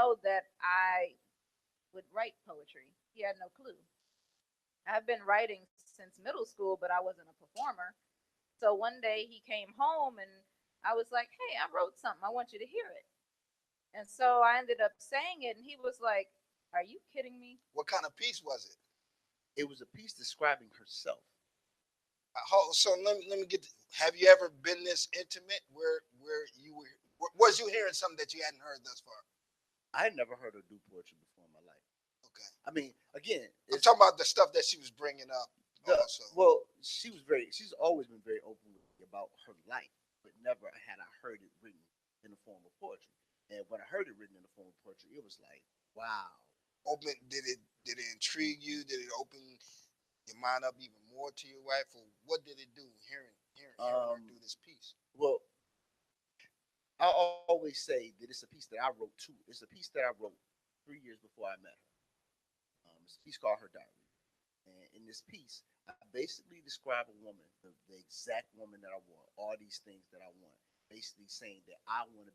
know that I would write poetry. He had no clue. I've been writing since middle school, but I wasn't a performer. So one day he came home and I was like, "Hey, I wrote something. I want you to hear it." And so I ended up saying it, and he was like, "Are you kidding me?" What kind of piece was it? It was a piece describing herself. So let me get. Have you ever been this intimate where you were? Was you hearing something that you hadn't heard thus far? I had never heard her do poetry before in my life. Okay. I mean, again, I'm it's talking about the stuff that she was bringing up the also. well, she's always been very open with me about her life, but never had I heard it written in the form of poetry. And when I heard it written in the form of poetry, it was like, wow. Open did it intrigue you? Did it open your mind up even more to your wife, or what did it do hearing her do this piece? Well, I always say that it's a piece that I wrote too. It's a piece that I wrote 3 years before I met her. It's a piece called Her Diary. And in this piece, I basically describe a woman, the exact woman that I want, all these things that I want. Basically saying that I want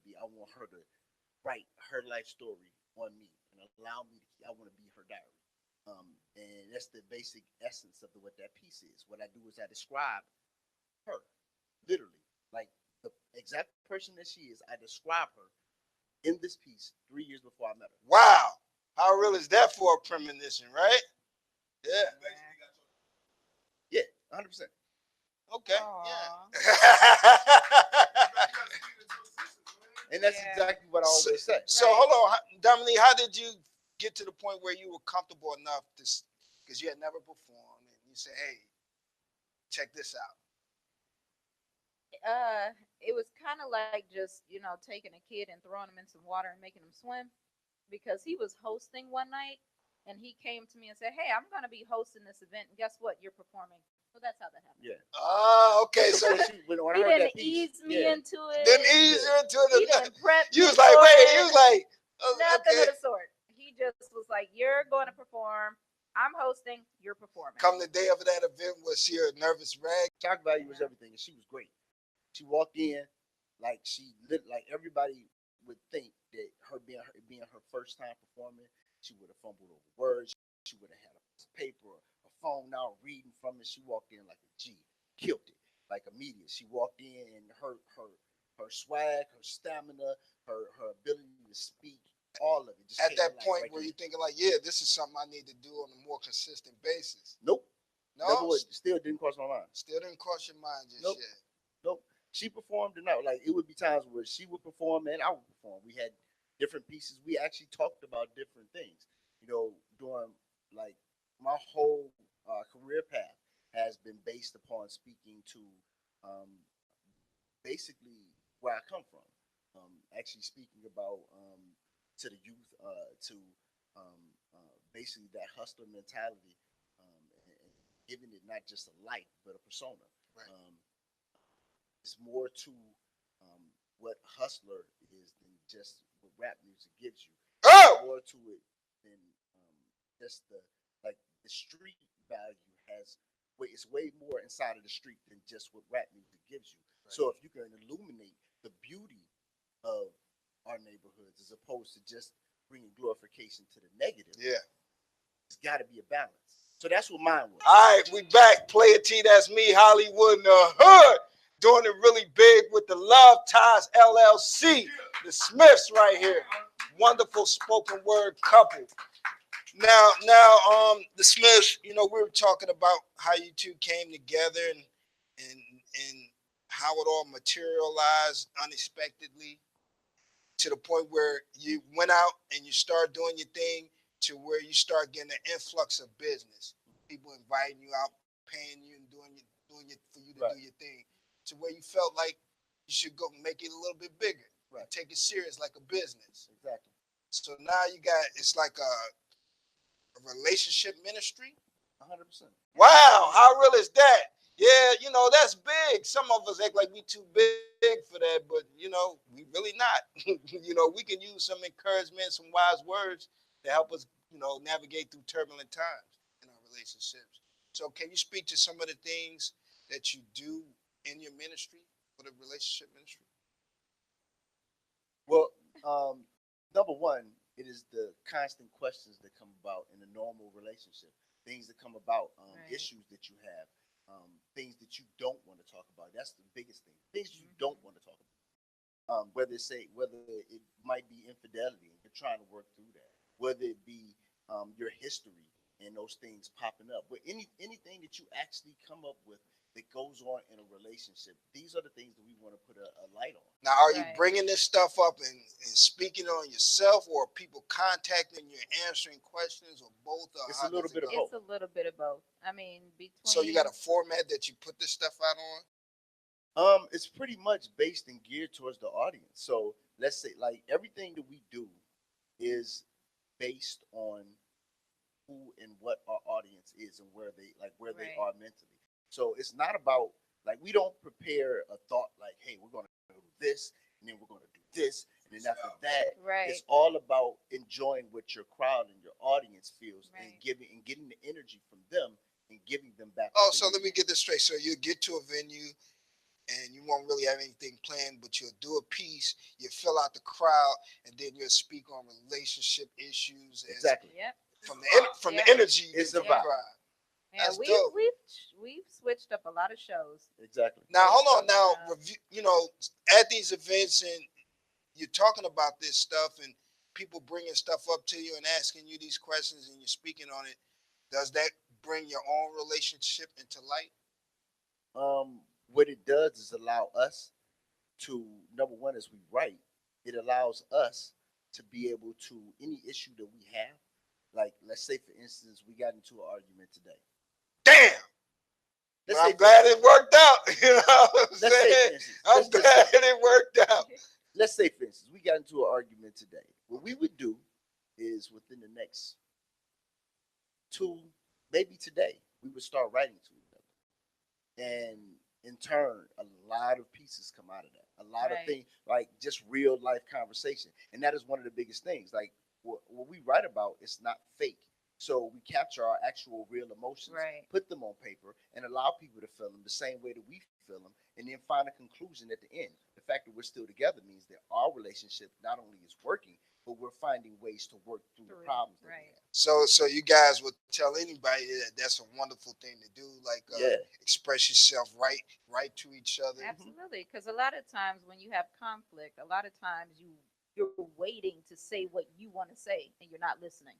her to write her life story on me and allow me to, I want to be her diary. And that's the basic essence of what that piece is. What I do is I describe her, literally, like the exact person that she is. I describe her in this piece 3 years before I met her. Wow, how real is that for a premonition, right? Yeah. Yeah, 100%. Okay. Aww. Yeah. And that's Yeah. exactly what I so, always say. so hold on, Dominique, how did you get to the point where you were comfortable enough to, because you had never performed, and you say, "Hey, check this out." Uh, it was kind of like just taking a kid and throwing him in some water and making him swim, because he was hosting one night and he came to me and said, "Hey, I'm going to be hosting this event, and guess what? You're performing." So that's how that happened. Yeah. Ah, okay. So So when I He heard didn't that piece, ease me yeah, into then it. ease yeah, into He the. didn't prep You me was like, for wait. You was it. like, Nothing okay. of the sort. He just was like, "You're going to perform. I'm hosting. You're performing." Come the day of that event, was she a nervous wreck? shock value was Yeah. everything, and she was great. She walked in like she lit, like everybody would think that her being her first time performing, she would have fumbled over words. She would have had a piece of paper or a phone out reading from it. She walked in like a G, killed it like immediate. She walked in and her swag, her stamina, her ability to speak, all of it just At came to that life point, right were there. you thinking like, yeah, this is something I need to do on a more consistent basis? Nope, never No, would. Still didn't cross my mind. still didn't cross your mind just Nope. yet. Nope. She performed and out. Like it would be times where she would perform and I would perform. We had different pieces. We actually talked about different things. During like my whole career path has been based upon speaking to um, basically where I come from. Actually speaking about to the youth, to basically that hustler mentality, and giving it not just a life but a persona. Right. It's more to what hustler is than just what rap music gives you. It's Oh, more to it than just the like the street value has. It's way more inside of the street than just what rap music gives you. right. So if you can illuminate the beauty of our neighborhoods as opposed to just bringing glorification to the negative, Yeah. it's got to be a balance. So that's what mine was. All right, we back. Player T, that's me, Hollywood in the hood. Doing it really big with the Loveties LLC. The Smiths right here. Wonderful spoken word couple. The Smiths, we were talking about how you two came together and how it all materialized unexpectedly to the point where you went out and you start doing your thing to where you start getting an influx of business. People inviting you out, paying you and doing it for you to do Right. your thing. To where you felt like you should go make it a little bit bigger Right. and take it serious like a business. Exactly. So now you got it's like a relationship ministry. 100%. Wow, how real is that? Yeah, that's big. Some of us act like we too big for that, but we really not. We can use some encouragement, some wise words to help us, navigate through turbulent times in our relationships. So can you speak to some of the things that you do in your ministry for the relationship ministry? Well, number one, It is the constant questions that come about in a normal relationship, things that come about, Right. issues that you have, things that you don't want to talk about. That's the biggest thing. Things you don't Mhm. want to talk about. Whether it might be infidelity and you're trying to work through that, whether it be your history and those things popping up, but anything that you actually come up with that goes on in a relationship, these are the things that we want to put a light on. Now, are you Right. bringing this stuff up and speaking on yourself, or are people contacting you, answering questions, or both? Or It's a how little does it bit of go? both. It's a little bit of both. I mean, So you got between a format that you put this stuff out on? It's pretty much based and geared towards the audience. So let's say like everything that we do is based on who and what our audience is and where they right, are mentally. So it's not about like we don't prepare a thought like, hey, we're gonna do this and then we're gonna do this and then after that, right, it's all about enjoying what your crowd and your audience feels and right, getting the energy from them and giving them back Oh, what they so let need. me get this straight. So you get to a venue and you won't really have anything planned, but you'll do a piece, you fill out the crowd, and then you'll speak on relationship issues as Exactly. yep, from yep, the energy you It's get a from the yep. vibe. crowd. Yeah, That's dope. we've switched up a lot of shows Exactly. Now based hold on. on the Now crowd. review. At these events and you're talking about this stuff and people bringing stuff up to you and asking you these questions and you're speaking on it. Does that bring your own relationship into light? What it does is allow us to number one as we write, it allows us to be able to any issue that we have. Like let's say for instance, we got into an argument today. Damn. But Let's say I'm for glad instance, it worked out. You know what I'm let's say saying? for instance, I'm let's just glad say it worked out. let's say for instance, we got into an argument today. What we Okay. would do is within the next two, maybe today, we would start writing to each other. And in turn, a lot of pieces come out of that. A lot of Right, things, like just real life conversation. And that is one of the biggest things. Like what we write about is not fake. So we capture our actual real emotions, right, put them on paper, and allow people to feel them the same way that we feel them, and then find a conclusion at the end. The fact that we're still together means that our relationship not only is working, but we're finding ways to work through the through problems that we right. have. So you guys would tell anybody that that's a wonderful thing to do, like Yeah. express yourself right to each other. Hmm. Absolutely, because a lot of times when you have conflict, a lot of times you're waiting to say what you want to say and you're not listening.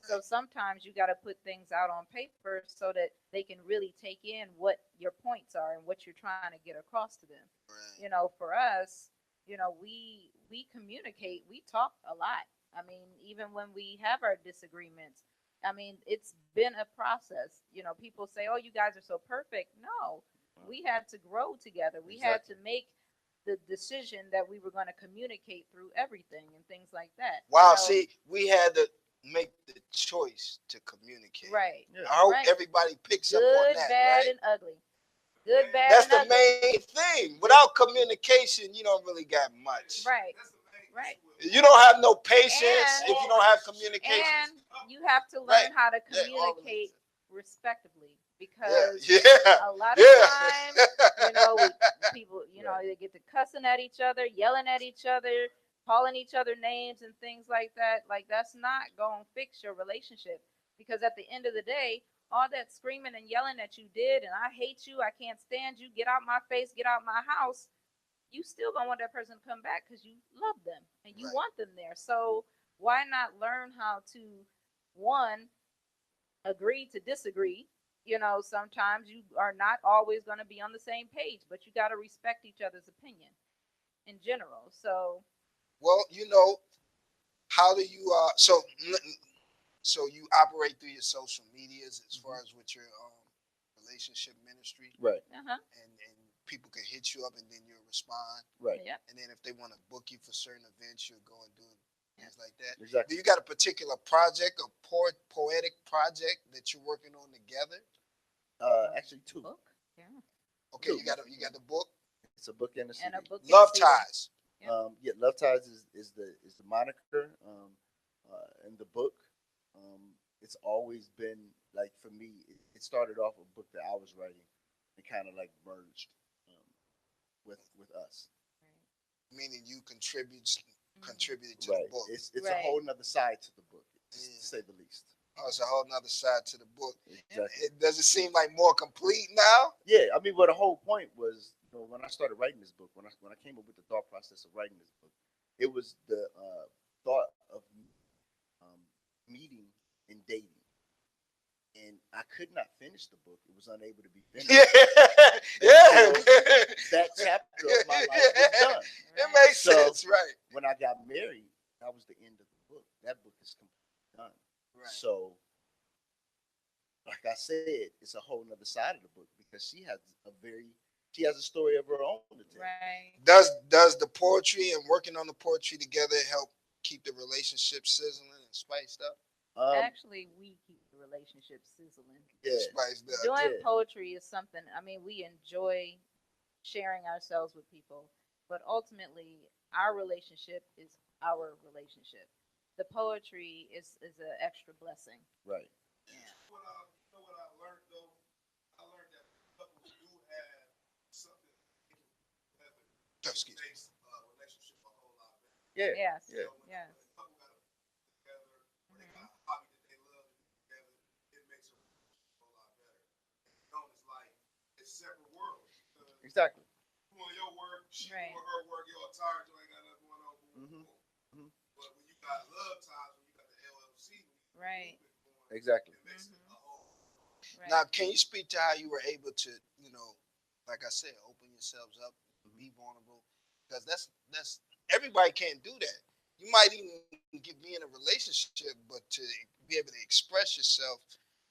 So sometimes you got to put things out on paper so that they can really take in what your points are and what you're trying to get across to them. Right. For us, we communicate, we talk a lot. I mean, even when we have our disagreements, I mean, it's been a process. People say, "Oh, you guys are so perfect." No, we had to grow together. We had Exactly. to make the decision that we were going to communicate through everything and things like that. Wow. See, we had to make the choice to communicate. Right, Yeah. I hope right. everybody picks up on Good, that, bad, right? and ugly. Good, bad, That's and the ugly. main thing. Without communication, you don't really got much. Right, right. You don't have no patience And if you don't have communication. and you have to Right. learn how to Yeah, all communicate respectively yeah, because yeah, a lot of times, yeah. people, Right. they get to cussing at each other, yelling at each other, calling each other names and things like that. Like that's not going to fix your relationship because at the end of the day, all that screaming and yelling that you did, and I hate you, I can't stand you, get out my face, get out my house, you still gonna want that person to come back because you love them and you Right. want them there. So why not learn how to one agree to disagree? Sometimes you are not always going to be on the same page, but you got to respect each other's opinion in general. So Well, how do you so you operate through your social medias as Hmm. far as with your relationship ministry, Right. uh-huh, and people can hit you up and then you'll respond, Right. yep, and then if they want to book you for certain events, you'll go and do yep. things like that. Do Exactly. you got a particular project, a poetic project that you're working on together? Actually, two. Book, yeah, Okay, Two. you got the book, It's a book and a and CD. a book and a Love CD. Ties. Yep. Yeah, Love Ties is the moniker, and the book. It's always been like for me. It started off a book that I was writing, and kind of like merged with us. Right. Meaning you contribute contributed to Right. the book. It's Right. a whole nother side to the book, to say the least. Oh, it's a whole nother side to the book. Exactly. Does it seem like more complete now? Yeah, I mean, well, the whole point was, when I started writing this book, when I came up with the thought process of writing this book, it was the thought of um, meeting and dating, and I could not finish the book. It was unable to be finished. Yeah. That chapter of my life was done. It makes So, sense, right? When I got married, that was the end of the book. That book is completely done. Right. So, like I said, it's a whole nother side of the book because she has a story of her own to tell. Right. Does the poetry and working on the poetry together help keep the relationship sizzling and spiced up? Actually, we keep the relationship sizzling. Yeah. Spiced up. Doing Yeah. poetry is something, I mean, we enjoy sharing ourselves with people, but ultimately, our relationship is our relationship. The poetry is an extra blessing. Right. Yeah. What I learned though, I learned that couples do have something together Excuse me. makes a relationship a whole lot better. Yeah. Yes. Yeah. Yes. When a couple got together, when they got a hobby that they love together, it makes a relationship a whole lot better. It's like it's separate worlds. Exactly. You doing your work, she Right. doing her work, you're tired, you ain't got nothing going on. Boom, Mhm. boom. But when you got love times, when you got the LLC, Right. Exactly. it makes it a whole. Right. Now, can you speak to how you were able to, like I said, open yourselves up, be vulnerable? Because that's everybody can't do that. You might even be in a relationship, but to be able to express yourself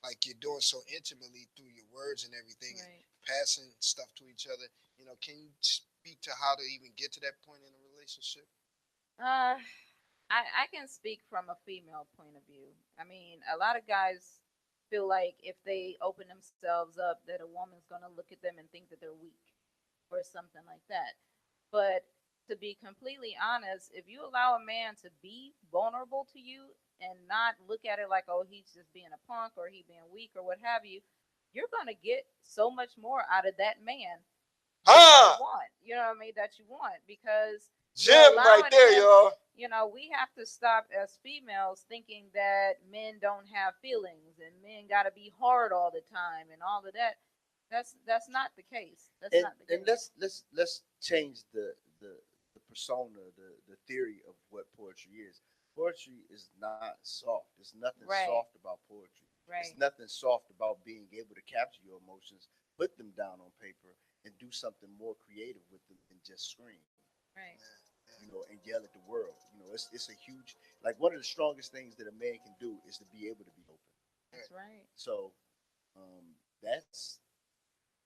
like you're doing so intimately through your words and everything, and Right. passing stuff to each other. Can you speak to how to even get to that point in a relationship? I can speak from a female point of view. I mean, a lot of guys feel like if they open themselves up, that a woman's going to look at them and think that they're weak or something like that. But to be completely honest, if you allow a man to be vulnerable to you and not look at it like, oh, he's just being a punk or he being weak or what have you, you're going to get so much more out of that man than you want. You know what I mean? That you want, because Jim right there, y'all. we have to stop as females thinking that men don't have feelings and men got to be hard all the time and all of that. That's not the case. That's And, not the and case. let's change the persona, the theory of what poetry is. Poetry is not soft. There's nothing Right. soft about poetry. Right. There's nothing soft about being able to capture your emotions, put them down on paper, and do something more creative with them than just scream. Right. And yell at the world. It's a huge, like, one of the strongest things that a man can do is to be able to be open. That's right. So that's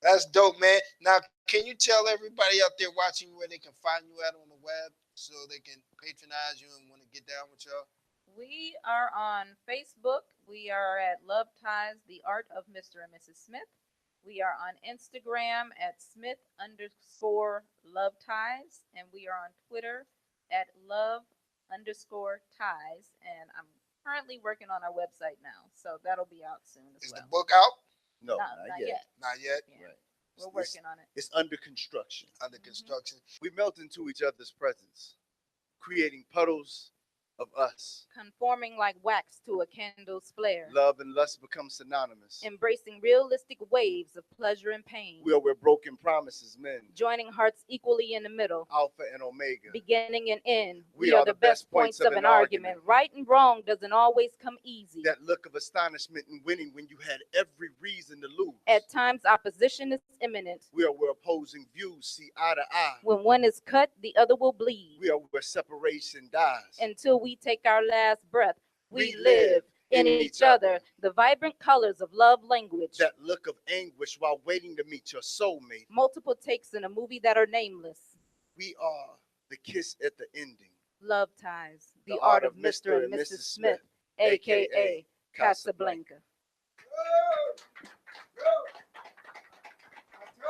That's dope, man. Now, can you tell everybody out there watching where they can find you at on the web so they can patronize you and want to get down with y'all? We are on Facebook. We are at Love Ties, the Art of Mr. and Mrs. Smith. We are on Instagram at Smith_Love Ties. And we are on Twitter at Love_Ties. And I'm currently working on our website now. So that'll be out soon as Is well. the book out? no, not yet. Not yet. Yeah. Right. We're working on it. It's under construction. Under construction. We melt into each other's presence, creating puddles of us. Conforming like wax to a candle's flare. Love and lust become synonymous. Embracing realistic waves of pleasure and pain. We are where broken promises mend. Joining hearts equally in the middle. Alpha and Omega. Beginning and end. We are the best points of an argument. Right and wrong doesn't always come easy. That look of astonishment in winning when you had every reason to lose. At times, opposition is imminent. We are where opposing views see eye to eye. When one is cut, the other will bleed. We are where separation dies. Until we take our last breath, we live in each other. The vibrant colors of love language. That look of anguish while waiting to meet your soulmate. Multiple takes in a movie that are nameless. We are the kiss at the ending. Love Ties, the art of Mr. and Mrs. Smith, a.k.a. Casablanca.